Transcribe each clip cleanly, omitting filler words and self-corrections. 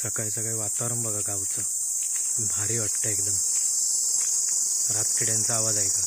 सकाळी सकाळी वातावरण बघा गावचं, भारी वाटतं एकदम. रातकिड्यांचा आवाज आहे का?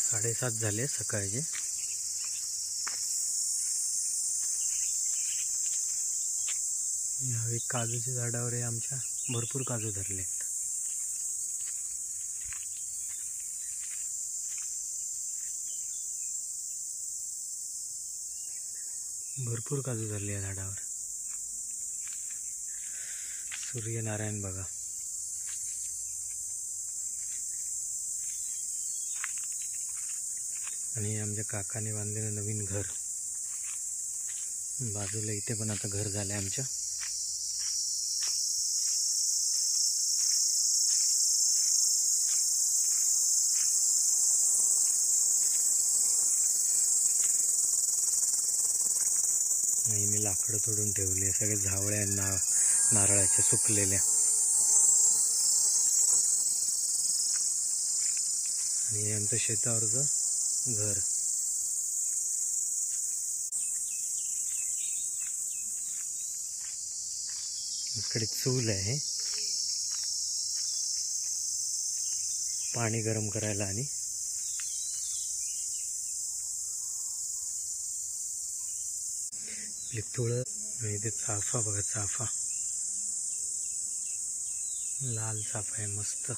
साडेसात झाले सकाळचे. यावेळी काजूच्या झाडावर आमच्या भरपूर काजू धरले. भरपूर काजू धरले या झाडावर. सूर्यनारायण बघा. आणि आमच्या काकाने बांधलेलं नवीन घर बाजूला, इथे पण आता घर झालंय आमच्या. आईने लाकडं तोडून ठेवले, सगळे झावळ्या नारळाच्या सुकलेल्या. आणि आमचं शेतावरचं घर. इकडे चूल आहे पाणी गरम करायला. आणि तुळस. आणि इथे चाफा बघा, चाफा लाल चाफा आहे मस्त.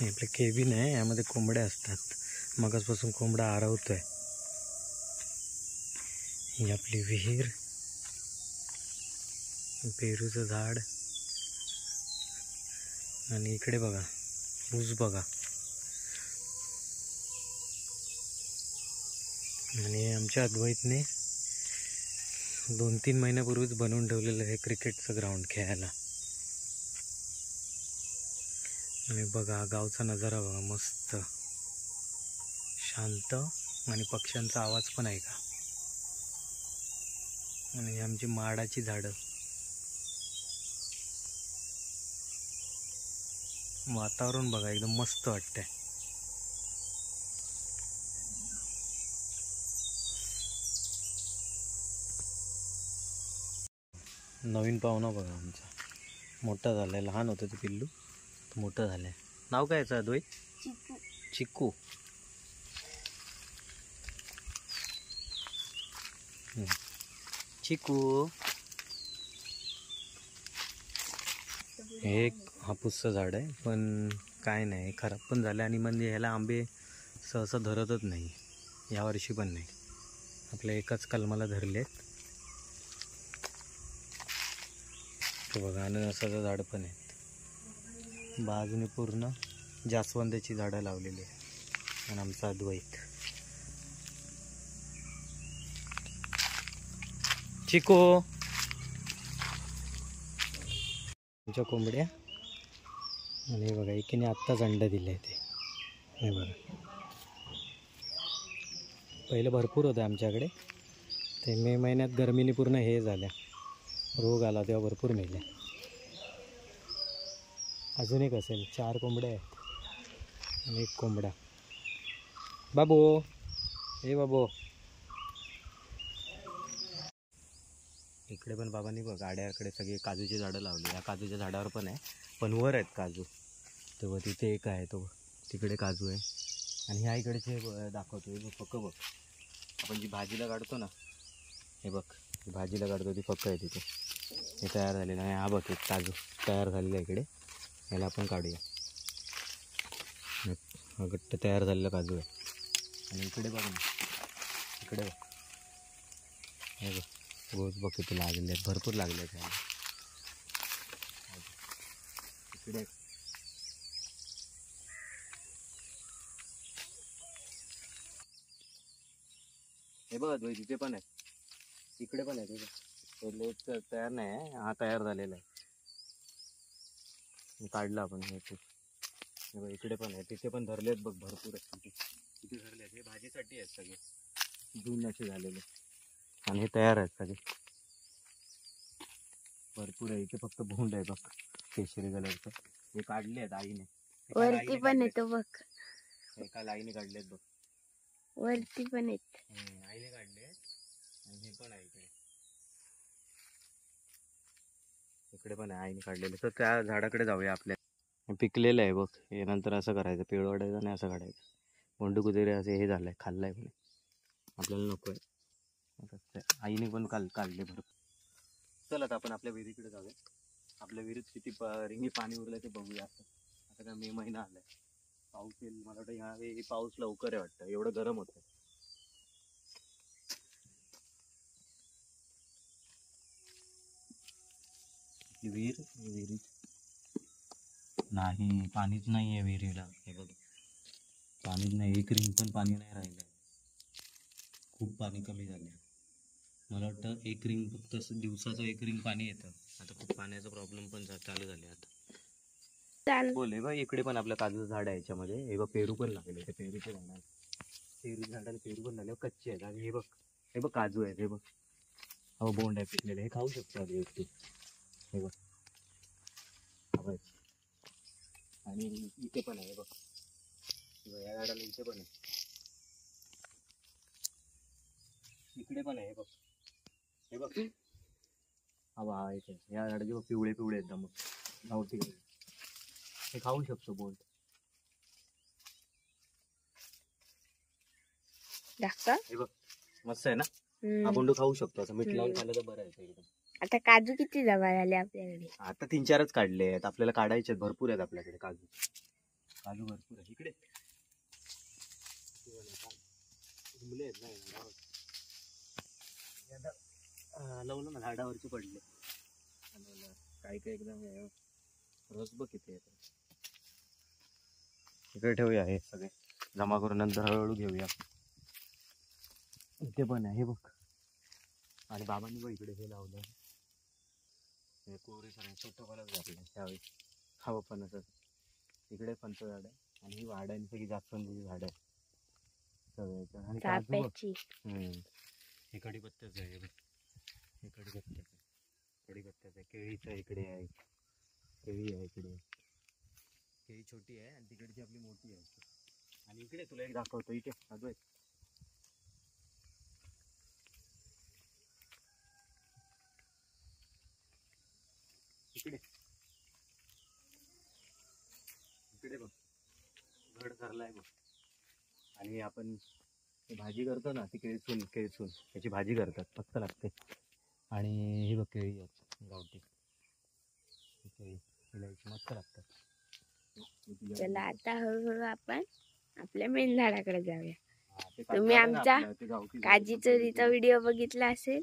हे आपलं केबिन आहे, यामध्ये कोंबड्या असतात. मगाचपासून कोंबडा आरवतोय. ही आपली विहीर, पेरूचं झाड. आणि इकडे बघा ऊस बघा. आणि आमच्या अद्वैतने 2-3 महिन्यापूर्वीच बनवून ठेवलेलं हे क्रिकेटचं ग्राउंड खेळायला. आणि बघा गावचा नजारा बघा, मस्त शांत. आणि पक्ष्यांचा आवाज पण आहे का. आणि आमची माडाची झाडं. वातावरण बघा एकदम मस्त वाटतंय. नवीन पाहुणा बघा आमचा, मोठा झालाय. लहान होतं ते पिल्लू, मोठं झालंय. नाव काय याचं अद्वैत? चिकू. चिकू. चिकू. हे हापूसचं झाड आहे, पण काय नाही, खराब पण झालं. आणि म्हणजे ह्याला आंबे सहसा धरतच नाही, यावर्षी पण नाही. आपल्या एकाच कलमाला धरलेत. बघा अननसाचं झाड पण आहे. बाजूने पूर्ण जास्वंदाची झाडं लावलेली आहे. आणि आमचा अद्वैत. चिको. आमच्या कोंबड्या. आणि बघा एकीने आत्ताच अंडे दिले ते. हे बघा, पहिलं भरपूर होतं आमच्याकडे. ते मे महिन्यात गरमीने पूर्ण हे झाल्या, रोग आला तेव्हा भरपूर मेल्या. अजून एक असेल. 4 कोंबड्या आहेत आणि 1 कोंबडा. बाबू, हे बाबू. इकडे पण बाबांनी बघ गाड्याकडे सगळी काजूची झाडं लावली. या काजूच्या झाडावर पण आहे, पण वर आहेत काजू. तेव्हा तिथे एक आहे, तो तिकडे काजू आहे. आणि ह्या इकडेचे दाखवतो. हे बघ फक बघ, आपण जी भाजीला काढतो ना, हे बघ भाजीला काढतो ती फक आहे तिथे. हे तयार झालेलं आहे. हा बघ एक काजू तयार झालेला आहे इकडे, याला आपण काढूया. हा गट्ट तयार झालेला काजू आहे. आणि इकडे बघ ना, इकडे बघ, हे बघ रोज बघ किती लागले आहेत, भरपूर लागले आहेत याला. इकडे हे बघ अद्वैत, तिथे पण आहे, इकडे पण आहे. तिथे लेट तयार नाही आहे, हा तयार झालेला आहे, काढला आपण. हे इकडे पण आहे, तिथे पण धरलेत बघ, भरपूर आहेत तिथे धरले आहेत. हे भाजीसाठी आहेत सगळे, जून असे झालेले. आणि हे तयार आहेत सगळे, भरपूर आहे. इथे फक्त भोंड आहे बघ केशरी कलरचं, हे काढले आहेत आईने. वरती पण येतो बघ, एका लाईने काढलेत बघ, वरती पण येत. आईने काढले आणि हे पण आहे इकडे. इकडे पण आहे आईने काढलेले. तर त्या झाडाकडे जाऊया. आपल्या पिकलेलं आहे बघ हे. नंतर असं करायचं, पेळ वाढायचं आणि असं काढायचं. गोंडू कुत्रे असे हे झालंय, खाल्लाय पण आपल्याला नको आहे. आईने पण काढले भरपूर. चल आता आपण आपल्या विहिरीकडे जाऊया. आपल्या विहिरीत किती रिंगी पाणी उरलंय ते बघूया. आता काय मे महिना आलाय, पाऊस येईल. मला वाटतं ह्यावेळी पाऊस लवकर आहे वाटतं, एवढं गरम होतं. विहिरीत नाही, पाणीच नाही आहे विहिरीला. हे बघ पाणीच नाही, एक रिंग पण पाणी नाही राहिलं. खूप पाणी कमी झालं. मला वाटतं एक रिंग फक्त दिवसाचं एक रिंग पाणी येतं. आता खूप पाण्याचा प्रॉब्लेम पण चालू झाले आता. बोल बघ, इकडे पण आपलं काजूचं झाड आहे. याच्यामध्ये हे बघ पेरू पण लागले. ते पेरूचे झाड, पेरू झाडाला पेरू पण लागले, कच्चे आहेत. आणि हे बघ काजू आहेत. हे बघ हो बोंड आहे पिकलेले, हे खाऊ शकतो आधी व्यक्ती. हे बघ आणि इथे पण आहे बघ, या झाडाला इथे पण आहे, इकडे पण आहे बघ. हे बघ हवा इथे या झाडाचे बघ, पिवळे पिवळे एकदम गावठी. हे खाऊ शकतो बोंड. हे बघ मस्त आहे ना. हा बोंड खाऊ शकतो, असं मीठ लावून खाल्लं तर बरं आहे एकदम. आता काजू किती जमा झाले आपल्याकडे? आता 3-4च काढले आहेत. आपल्याला काढायचे आहेत, भरपूर आहेत आपल्याकडे काजू. काजू भरपूर आहे इकडे. लावलं ना झाडावरचे पडले. काय काय एकदम रस बघ किती आहे. इकडे ठेवूया हे सगळे जमा करून, नंतर हळूहळू घेऊया. इथे पण आहे हे बघ. आणि बाबांनी बघ इकडे हे लावलं, हे कोरे सरांनी छोटंवालंच घातलं त्यावेळी. हवं पण असं इकडे फणस झाड आहे, आणि ही वाड आहे, सगळी जास्वंदीची झाड आहे सगळ्याचं. आणि काजू बघ, हे कडीपत्त्याचं आहे बघ, हे कडीपत्त्याचं आहे. केळीचं इकडे आहे, केळी आहे इकडे. केळी छोटी आहे आणि तिकडची आपली मोठी आहे. आणि इकडे तुला एक दाखवतो, इथे अगं इकडे इकडे बघ घड धरलाय बघ. आणि आपण भाजी करतो ना, ती केळसून त्याची भाजी करतात, मस्त लागते. आणि हे बघ केळी आहेत गावठी, केळी मस्त लागतात. चला आता हळूहळू आपण आपल्या मेन झाडाकडे जाऊया. तुम्ही आमचा काजी चोरीचा व्हिडिओ बघितला असेल,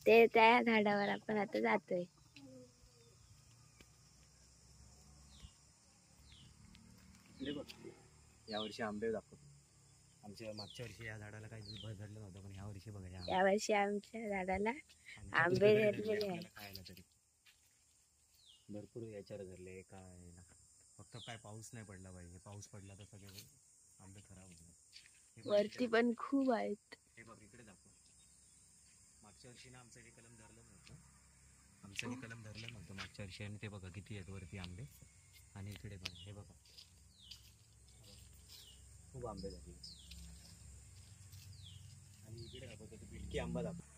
ते त्या झाडावर आपण आता जातोय. यावर्षी आंबे दाखवतो. आमच्या मागच्या वर्षी या झाडाला काही धरलं नव्हतं, पण यावर्षी बघा, यावर्षी आमच्या झाडाला आंबे धरलेले आहेत. खायला तरी भरपूर याच्यावर धरले. काय फक्त काय पाऊस नाही पडला पाहिजे. पाऊस पडला तर सगळे आंबे खराब होतात. वरती पण खूप आहेत. हे बघ इकडे दाखव. मागच्या वर्षी ना आमचं हे कलम धरलं नव्हतं, मागच्या वर्षी. आणि ते बघा किती आहेत वरती आंबे. आणि इकडे पण हे बघा खूप आंबे झाले. आणि इकडे दाखवतो ते बिटकी आंबा दाखव.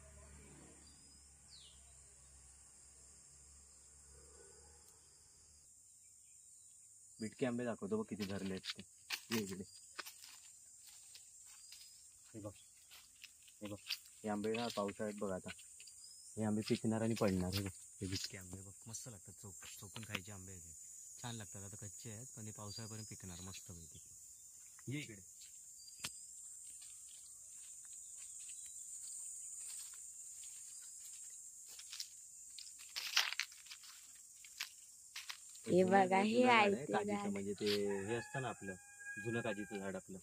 बिटकी आंबे दाखवतो बघ किती धरले आहेत ते. इकडे हे बघ हे आंबे ना पावसाळ्यात बघ आता हे आंबे पिकणार आणि पडणार. हे बघ हे बिटके आंबे बघ मस्त लागतात. चोपून खायचे आंबे आहेत, छान लागतात. आता कच्चे आहेत पण हे पावसाळ्यापर्यंत पिकणार मस्त पैकी. ये इकडे. हे बघा हे आहे काजीचं, म्हणजे ते हे असतं ना आपलं जुनं काजीचं झाड आपलं.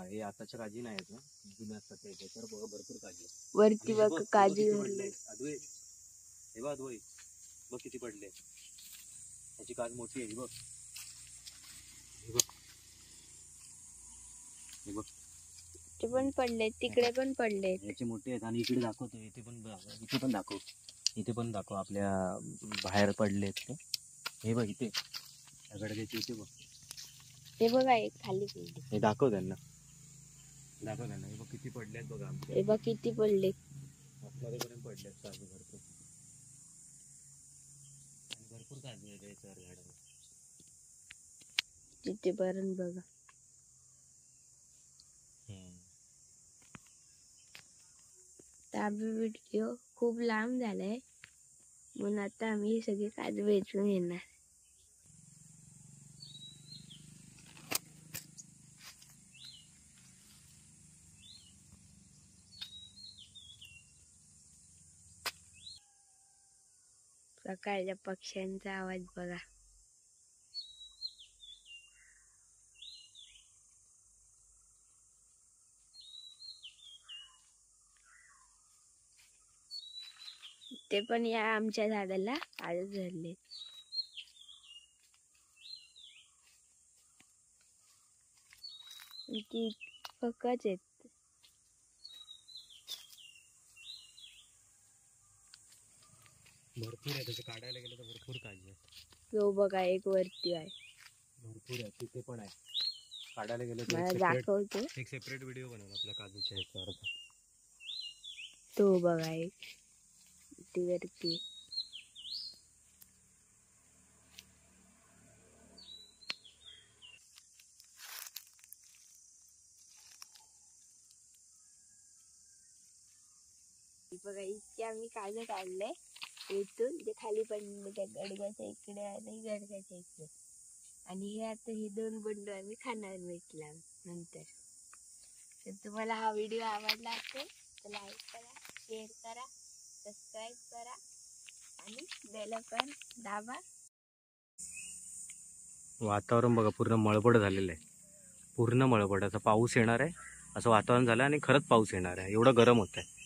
हे आताच्या काजी नाही आहेत ना, जुने असतात ते. तर बघा भरपूर काजी वरती बघ काजू पडले. अद्वै बघ किती पडले. त्याची काज मोठी आहे बघ. हे बघ ते पण पडले, तिकडे पण पडले. याचे मोठे आहेत. आणि इकडे दाखवतो, इथे पण दाखव आपल्या बाहेर पडलेत ते. हे बघ इथे या गडग्याची इथे बघ. हे बघा एक खाली पडले. हे दाखव त्यांना हे बघ किती पडल्यात बघा आमच्या. हे बघ किती पडले. आतमध्येपर्यंत पडल्यात काजू भरपूर. आणि भरपूर काजू आहे याच्यावर झाडावर. तिथेपर्यंत बघा. तर आम्ही व्हिडिओ खूप लांब झालाय म्हणून आता आम्ही हे सगळे काजू वेचून येणार. सकाळच्या पक्ष्यांचा आवाज बघा. ते पण या आमच्या झाडाला आळस धरले. ती फकच आहेत. भरपूर आहे त्याचे काढायला गेलं तर भरपूर काजू आहे. तो बघा एक वरती आहे. भरपूर आहे तिथे पण आहे. काढायला गेलं मला तर दाखवतो. एक सेपरेट व्हिडिओ बनवून आपल्या काजूच्या ह्याच्यावर. तो बघा एक ती वरती. बघा इतके आम्ही काजू काढले इथून जे खाली पडलेले त्या गडग्याच्या इकडे आणि गडग्याच्या इकडे. आणि हे आता हे 2 बंडू आम्ही खाणार भेटला नंतर. तर तुम्हाला हा व्हिडिओ आवडला असेल तर लाईक करा, शेअर करा, सबस्क्राईब करा आणि बेल आयकॉन दाबा. वातावरण बघा पूर्ण मळपड झालेलं आहे. पूर्ण मळपड. आता पाऊस येणार आहे असं वातावरण झालं आणि खरंच पाऊस येणार आहे. एवढं गरम होत आहे.